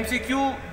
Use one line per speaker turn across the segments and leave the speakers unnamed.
MCQ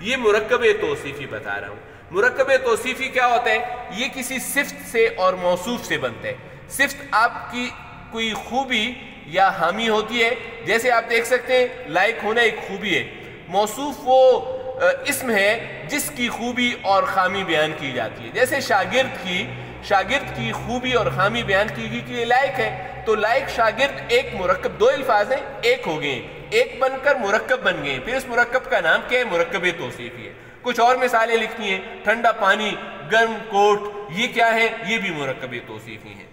یہ مرکب توصیفی بتا رہا ہوں. مرکب توصیفی کیا ہوتا ہے؟ یہ کسی صفت سے اور موصوف سے بنتا ہے. صفت آپ کی کوئی خوبی یا حامی ہوتی ہے، جیسے آپ دیکھ سکتے ہیں لائق ہونا ایک خوبی ہے. موصوف وہ اسم ہے جس کی خوبی اور خامی بیان کی جاتی ہے. جیسے شاگرد کی خوبی اور خامی بیان کی گئی کہ یہ لائق ہے، تو لائق شاگرد ایک مرکب، دو الفاظ ہیں، ایک ہو گئے، ایک بن کر مرکب بن گئے. پھر اس مرکب کا نام کیا ہے؟ مرکب توصیفی ہے. کچھ اور مثالیں لکھنی ہیں، ٹھنڈا پانی، گرم کوٹ، یہ کیا ہے؟ یہ بھی مرکب توصیفی ہیں.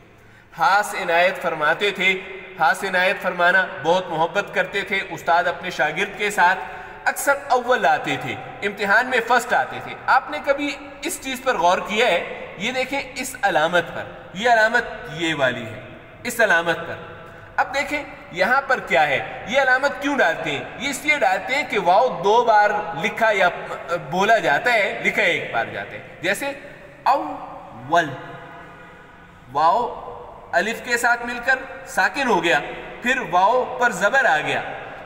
خاص عنایت فرماتے تھے، خاص عنایت فرمانا، بہت محبت کرتے تھے استاد اپنے شاگرد کے ساتھ. اکثر اول آتے تھے، امتحان میں فرسٹ آتے تھے. آپ نے کبھی اس چیز پر غور کیا ہے؟ یہ دیکھیں اس علامت پر، یہ علامت یہ والی ہے، اس علامت پر. اب دیکھیں یہاں پر کیا ہے، یہ علامت کیوں ڈالتے ہیں؟ یہ اس لیے ڈالتے ہیں کہ واو 2 بار لکھا یا بولا جاتا ہے، لکھا ایک بار جاتا ہے. جیسے اول، واو الف کے ساتھ مل کر ساکن ہو گیا، پھر واو پر زبر آ گیا،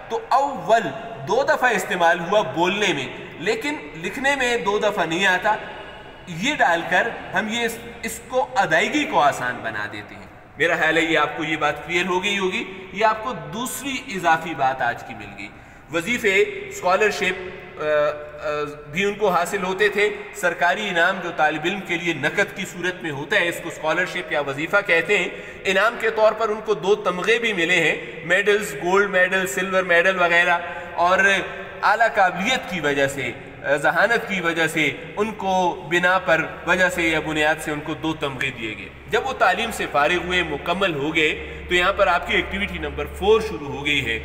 تو اول 2 دفعہ استعمال ہوا بولنے میں، لیکن لکھنے میں 2 دفعہ نہیں آتا. یہ ڈال کر ہم اس کو ادائیگی کو آسان بنا دیتے ہیں. میرا خیال ہے یہ آپ کو یہ بات کلیئر ہو گئی ہوگی. یہ آپ کو دوسری اضافی بات آج کی مل گئی. وظیفے، اسکالرشپ بھی ان کو حاصل ہوتے تھے. سرکاری انعام جو طالب علم کے لیے نقد کی صورت میں ہوتا ہے، اس کو اسکالرشپ یا وظیفہ کہتے ہیں. انعام کے طور پر ان کو 2 تمغے بھی ملے ہیں، medals, gold medal, silver medal وغیرہ. اور اعلیٰ قابلیت کی وجہ سے، ذہانت کی وجہ سے ان کو بنا پر وجہ سے یا بنیاد سے ان کو 2 تمغے دیے گئے. جب وہ تعلیم سے فارغ ہوئے، مکمل ہو گئے، تو یہاں پر آپ کی ایکٹیویٹی نمبر 4 شروع ہو گئی ہے.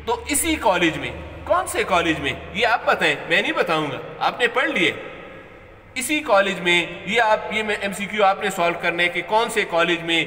تو اسی کالج میں، کون سے کالج میں یہ آپ بتائیں، میں نہیں بتاؤں گا، آپ نے پڑھ لیے. اسی کالج میں یہ میں ایم سی کیو آپ نے سالو کرنے کہ کون سے کالج میں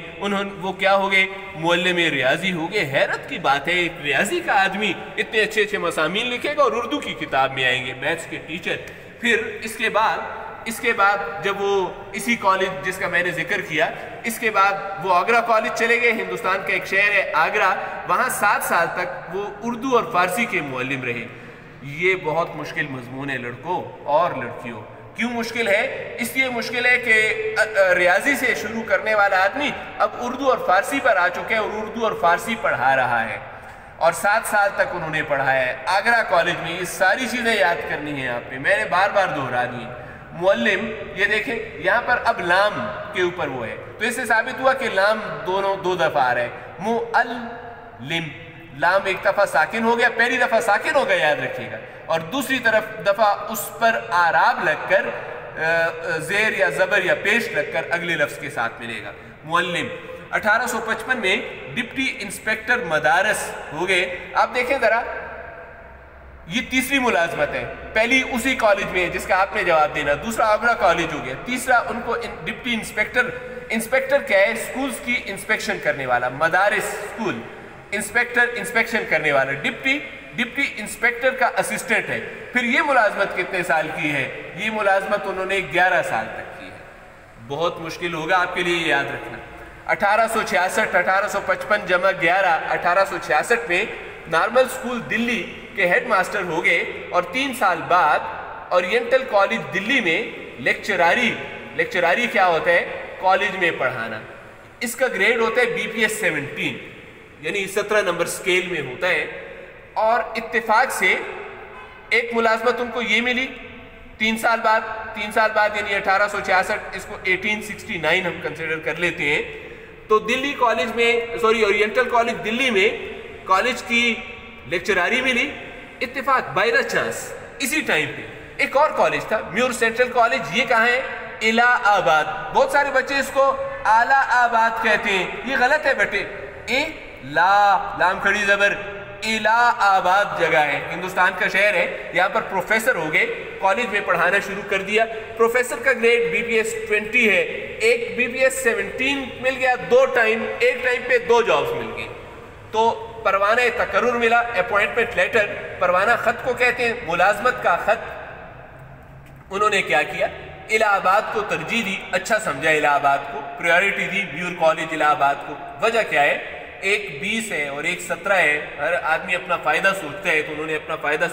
وہ کیا ہو گئے؟ معلم ریاضی ہو گئے. حیرت کی بات ہے، ایک ریاضی کا آدمی اتنے اچھے اچھے مضامین لکھے گا اور اردو کی کتاب میں آئیں گے، میتھس کے ٹیچر. پھر اس کے بعد جب وہ اسی کالج جس کا میں نے ذکر کیا، اس کے بعد وہ آگرہ کالج چلے گئے. ہندوستان کا ایک شہر ہے آگرہ، وہاں 7 سال تک وہ اردو اور فارسی کے معلم رہے. یہ بہت مشکل مضمون ہے لڑکوں اور لڑکیوں. کیوں مشکل ہے؟ اس لیے مشکل ہے کہ ریاضی سے شروع کرنے والا آدمی اب اردو اور فارسی پر آ چکے ہیں اور اردو اور فارسی پڑھا رہا ہے، اور 7 سال تک انہوں نے پڑھایا ہے آگرہ کالج میں. یہ ساری چیزیں یاد کرنی ہیں آپ پہ، میں نے بار بار دہرا دی. معلم، یہ دیکھیں یہاں پر اب لام کے اوپر وہ ہے، تو اس سے ثابت ہوا کہ لام 2 دفعہ آ رہا ہے. معلم، لام ایک دفعہ ساکن ہو گیا، پہلی دفعہ ساکن ہو گیا، یاد رکھیے گا، اور دوسری دفعہ اس پر آراب لگ کر زیر یا زبر یا پیش لگ کر اگلے لفظ کے ساتھ ملے گا. معلم. 1855 میں ڈپٹی انسپیکٹر مدارس ہو گئے. آپ دیکھیں ذرا، یہ تیسری ملازمت ہے. پہلی اسی کالج میں ہے جس کا آپ نے جواب دینا، دوسرا آگرہ کالج ہو گیا، تیسرا ان کو ڈپٹی انسپیکٹر کیا ہے؟ سکولز کی انسپیکشن کرنے والا. مدارس سکول، انسپیکٹر انسپیکشن کرنے والا. ڈپٹی انسپیکٹر کا اسسٹنٹ ہے. پھر یہ ملازمت کتنے سال کی ہے؟ یہ ملازمت انہوں نے 11 سال تک کی ہے. بہت مشکل ہوگا آپ کے لیے یاد رکھنا. 1866 1855 جمع 11 1866 میں نارمل سکول دلی کے ہیڈ ماسٹر ہو گئے، اور 3 سال بعد اورینٹل کالج دلی میں لیکچراری کیا ہوتا ہے؟ کالج میں پڑھانا. اس کا گریڈ ہوتا ہے BPS 17، یعنی 17 نمبر سکیل میں ہوتا ہے. اور اتفاق سے ایک ملازمت ان کو یہ ملی 3 سال بعد یعنی 1866، اس کو 1869 ہم کنسیڈر کر لیتے ہیں. تو دلی کالج میں اورینٹل کالج دلی میں کالج کی لیکچراری ملی. اتفاق بائی دا چانس اسی ٹائم پہ ایک اور کالج تھا، میور سینٹرل کالج. یہ کہاں ہے؟ الہ آباد. بہت سارے بچے اس کو اعلیٰ آباد کہتے ہیں، یہ غلط ہے بیٹے. لام کھڑی زبر، الہ آباد جگہ ہے، ہندوستان کا شہر ہے. یہاں پر پروفیسر ہو گئے، کالج میں پڑھانا شروع کر دیا. پروفیسر کا گریڈ BPS 20 ہے. ایک BPS 17 مل گیا، ایک ٹائم پہ 2 جابز مل گئی. تو پروانہ تقرر ملا، اپوائنٹمنٹ لیٹر. پروانہ خط کو کہتے ہیں، ملازمت کا خط. انہوں نے کیا کیا؟ الہ آباد کو ترجیح دی، اچھا سمجھا الہ آباد کو، پریورٹی دی میور کالج الہ آباد کو. وجہ کیا ہے؟ ایک 20 ہے اور ایک 17 ہے، ہر آدمی اپنا فائدہ سوچتا ہے، تو انہوں نے اپنا فائدہ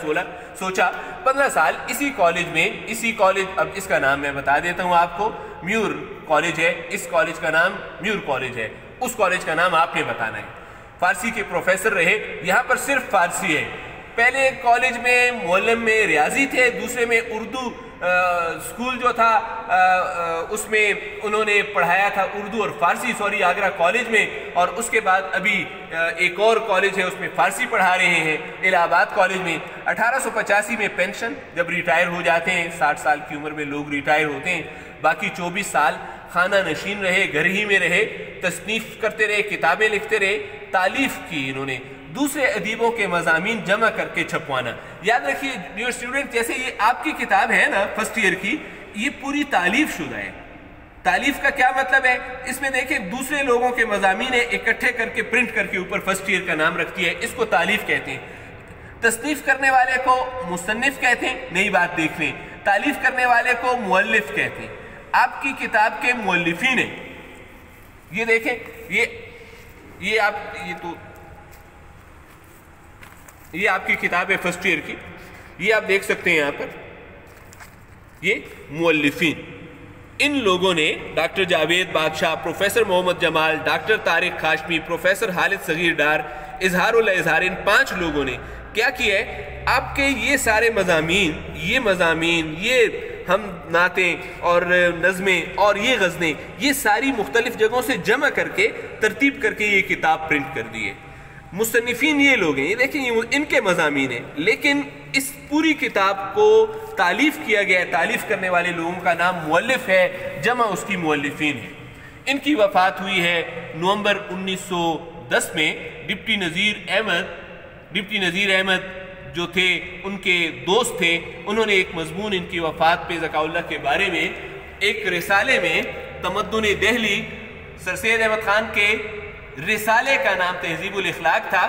سوچا 15 سال اسی کالج اب اس کا نام میں بتا دیتا ہوں آپ کو، میور کالج ہے، اس کالج کا نام میور کالج ہے، اس کالج کا نام آپ نے بتانا ہے۔ فارسی کے پروفیسر رہے، یہاں پر صرف فارسی ہے۔ پہلے کالج میں معلم میں ریاضی تھے، دوسرے میں اردو اسکول جو تھا اس میں انہوں نے پڑھایا تھا اردو اور فارسی، آگرہ کالج میں، اور اس کے بعد ابھی ایک اور کالج ہے اس میں فارسی پڑھا رہے ہیں، الہ آباد کالج میں۔ 1885 میں پینشن، جب ریٹائر ہو جاتے ہیں، 60 سال کی عمر میں لوگ ریٹائر ہوتے ہیں، باقی 24 سال خانہ نشین رہے، گھر ہی میں رہے، تصنیف کرتے رہے، کتابیں لکھتے رہے، تالیف کی انہوں نے، دوسرے ادیبوں کے مضامین جمع کر کے چھپوانا۔ یاد رکھیے ڈیئر اسٹوڈنٹ، جیسے یہ آپ کی کتاب ہے نا فرسٹ ایئر کی، یہ پوری تالیف شدہ ہے۔ تالیف کا کیا مطلب ہے؟ اس میں دیکھیں دوسرے لوگوں کے مضامین اکٹھے کر کے پرنٹ کر کے اوپر فرسٹ ایئر کا نام رکھتی ہے، اس کو تالیف کہتے ہیں۔ تصنیف کرنے والے کو مصنف کہتے ہیں، نئی بات دیکھ لیں، تالیف کرنے والے کو مؤلف کہتے ہیں۔ آپ کی کتاب کے مؤلفین ہیں، یہ دیکھیں، یہ آپ کی کتاب ہے فرسٹ ایئر کی، یہ آپ دیکھ سکتے ہیں یہاں پر، یہ مؤلفین، ان لوگوں نے ڈاکٹر جاوید بادشاہ، پروفیسر محمد جمال، ڈاکٹر طارق خاشمی، پروفیسر خالد صغیر ڈار، اظہار الاظہار، ان 5 لوگوں نے کیا کیا ہے، آپ کے یہ سارے مضامین، یہ ہم نعتیں اور نظمیں اور یہ غزلیں، یہ ساری مختلف جگہوں سے جمع کر کے ترتیب کر کے یہ کتاب پرنٹ کر دی ہے۔ مصنفین یہ لوگ ہیں، یہ دیکھیں ان کے مضامین ہیں، لیکن اس پوری کتاب کو تالیف کیا گیا ہے، تالیف کرنے والے لوگوں کا نام مؤلف ہے، جمع اس کی مؤلفین ہے۔ ان کی وفات ہوئی ہے نومبر 1910 میں۔ ڈپٹی نذیر احمد جو تھے، ان کے دوست تھے، انہوں نے ایک مضمون ان کی وفات پہ ذکاء اللہ کے بارے میں ایک رسالے میں، تمدن دہلی، سر سید احمد خان کے رسالے کا نام تہذیب الاخلاق تھا،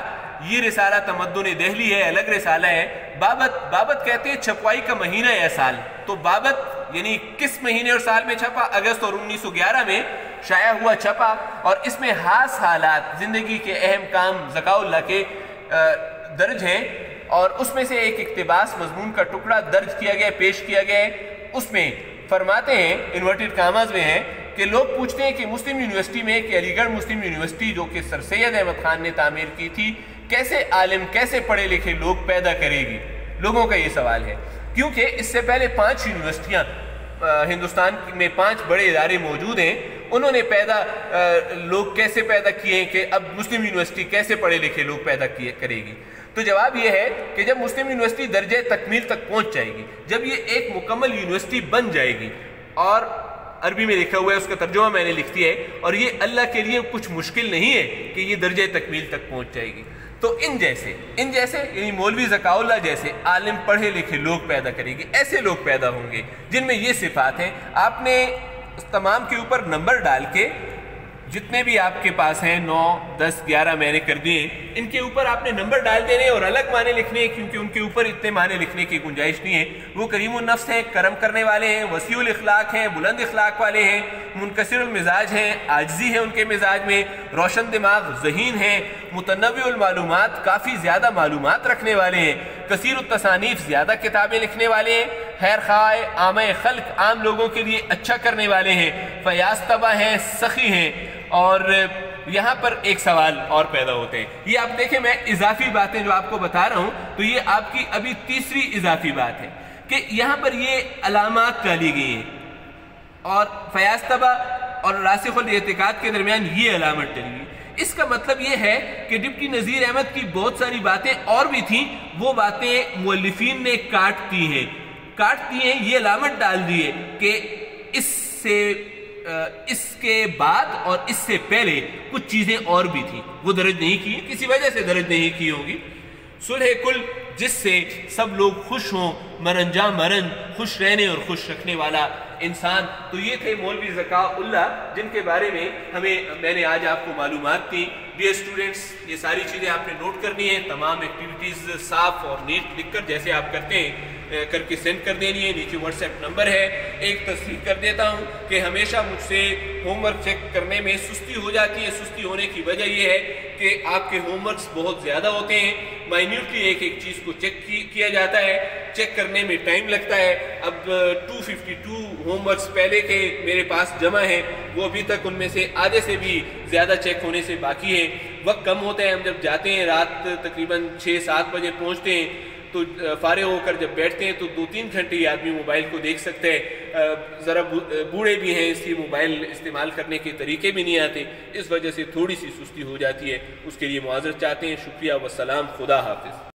یہ رسالہ تمدن دہلی ہے، الگ رسالہ ہے۔ بابت کہتے ہیں چھپوائی کا مہینہ یا سال، تو بابت یعنی کس مہینے اور سال میں چھپا؟ اگست اور 1911 میں شائع ہوا، چھپا، اور اس میں خاص حالات، زندگی کے اہم کام ذکاء اللہ کے درج ہیں، اور اس میں سے ایک اقتباس مضمون کا ٹکڑا درج کیا گیا، پیش کیا گیا ہے۔ اس میں فرماتے ہیں، انورٹڈ کاماز میں ہیں، کہ لوگ پوچھتے ہیں کہ مسلم یونیورسٹی میں، کہ علی گڑھ مسلم یونیورسٹی جو کہ سر سید احمد خان نے تعمیر کی تھی، کیسے عالم، کیسے پڑھے لکھے لوگ پیدا کرے گی؟ لوگوں کا یہ سوال ہے، کیونکہ اس سے پہلے 5 یونیورسٹیاں ہندوستان میں 5 بڑے ادارے موجود ہیں، انہوں نے لوگ کیسے پیدا کیے ہیں کہ اب مسلم یونیورسٹی کیسے پڑھے لکھے لوگ پیدا کرے گی؟ تو جواب یہ ہے کہ جب مسلم یونیورسٹی درجہ تکمیل تک پہنچ جائے گی، جب یہ ایک مکمل یونیورسٹی بن جائے گی، اور عربی میں لکھا ہوا ہے، اس کا ترجمہ میں نے لکھ دیا ہے، اور یہ اللہ کے لیے کچھ مشکل نہیں ہے کہ یہ درجہ تکمیل تک پہنچ جائے گی، تو ان جیسے یعنی مولوی ذکاء اللہ جیسے عالم پڑھے لکھے لوگ پیدا کرے گی، ایسے لوگ پیدا ہوں گے جن میں یہ صفات ہیں۔ آپ نے تمام کے اوپر نمبر ڈال کے، جتنے بھی آپ کے پاس ہیں 9 10 11 میں نے کر دیے، ان کے اوپر آپ نے نمبر ڈال دینے اور الگ معنی لکھنے ہیں، کیونکہ ان کے اوپر اتنے معنی لکھنے کی گنجائش نہیں ہے۔ وہ کریم النفس ہیں، کرم کرنے والے ہیں، وسیع الاخلاق ہیں، بلند اخلاق والے ہیں، منکسر المزاج ہیں، عاجزی ہے ان کے مزاج میں، روشن دماغ، ذہین ہیں، متنوع المعلومات، کافی زیادہ معلومات رکھنے والے ہیں، کثیر التصانیف، زیادہ کتابیں لکھنے والے ہیں، خیر خواہ، عام خلق، عام لوگوں کے لیے اچھا کرنے والے ہیں، فیاض طبع ہیں، سخی ہیں۔ اور یہاں پر ایک سوال اور پیدا ہوتے ہیں، یہ آپ دیکھیں، میں اضافی باتیں جو آپ کو بتا رہا ہوں، تو یہ آپ کی ابھی تیسری اضافی بات ہے کہ یہاں پر یہ علامات ڈالی گئی ہیں، اور فیاض طبع اور راسخ الاعتقاد کے درمیان یہ علامت ڈلی گئی۔ اس کا مطلب یہ ہے کہ ڈپٹی نذیر احمد کی بہت ساری باتیں اور بھی تھیں، وہ باتیں مؤلفین نے کاٹ دی ہیں، یہ علامت ڈال دی ہے کہ اس کے بعد اور اس سے پہلے کچھ چیزیں اور بھی تھیں، وہ درج نہیں کی، کسی وجہ سے درج نہیں کی ہوگی۔ صلح کل، جس سے سب لوگ خوش ہوں، مرنجام مرن، خوش رہنے اور خوش رکھنے والا انسان، تو یہ تھے مولوی ذکاء اللہ، جن کے بارے میں میں نے آج آپ کو معلومات دی۔ ڈیئر اسٹوڈنٹس، یہ ساری چیزیں آپ نے نوٹ کرنی ہیں، تمام ایکٹیویٹیز صاف اور نیٹ لکھ کر، جیسے آپ کرتے ہیں کر کے سینڈ کر دینی ہے. نیچے واٹس ایپ نمبر ہے. ایک تصدیق کر دیتا ہوں کہ ہمیشہ مجھ سے ہوم ورک چیک کرنے میں سستی ہو جاتی ہے. سستی ہونے کی وجہ یہ ہے کہ آپ کے ہوم ورکس بہت زیادہ ہوتے ہیں. مائنیوٹلی ایک ایک چیز کو چیک کیا جاتا ہے. چیک کرنے میں ٹائم لگتا ہے. اب 252 ہوم ورکس پہلے کے میرے پاس جمع ہیں, وہ ابھی تک ان میں سے آدھے سے بھی زیادہ چیک ہونے سے باقی ہے. وقت کم ہوتا ہے. ہم جب جاتے ہیں رات تقریباً 6-7 بجے پہنچتے ہیں, تو فارغ ہو کر جب بیٹھتے ہیں تو 2-3 گھنٹے یہ آدمی موبائل کو دیکھ سکتے ہیں. ذرا بوڑھے بھی ہیں, اس لیے موبائل استعمال کرنے کے طریقے بھی نہیں آتے. اس وجہ سے تھوڑی سی سستی ہو جاتی ہے. اس کے لیے معذرت چاہتے ہیں. شکریہ والسلام. خدا حافظ.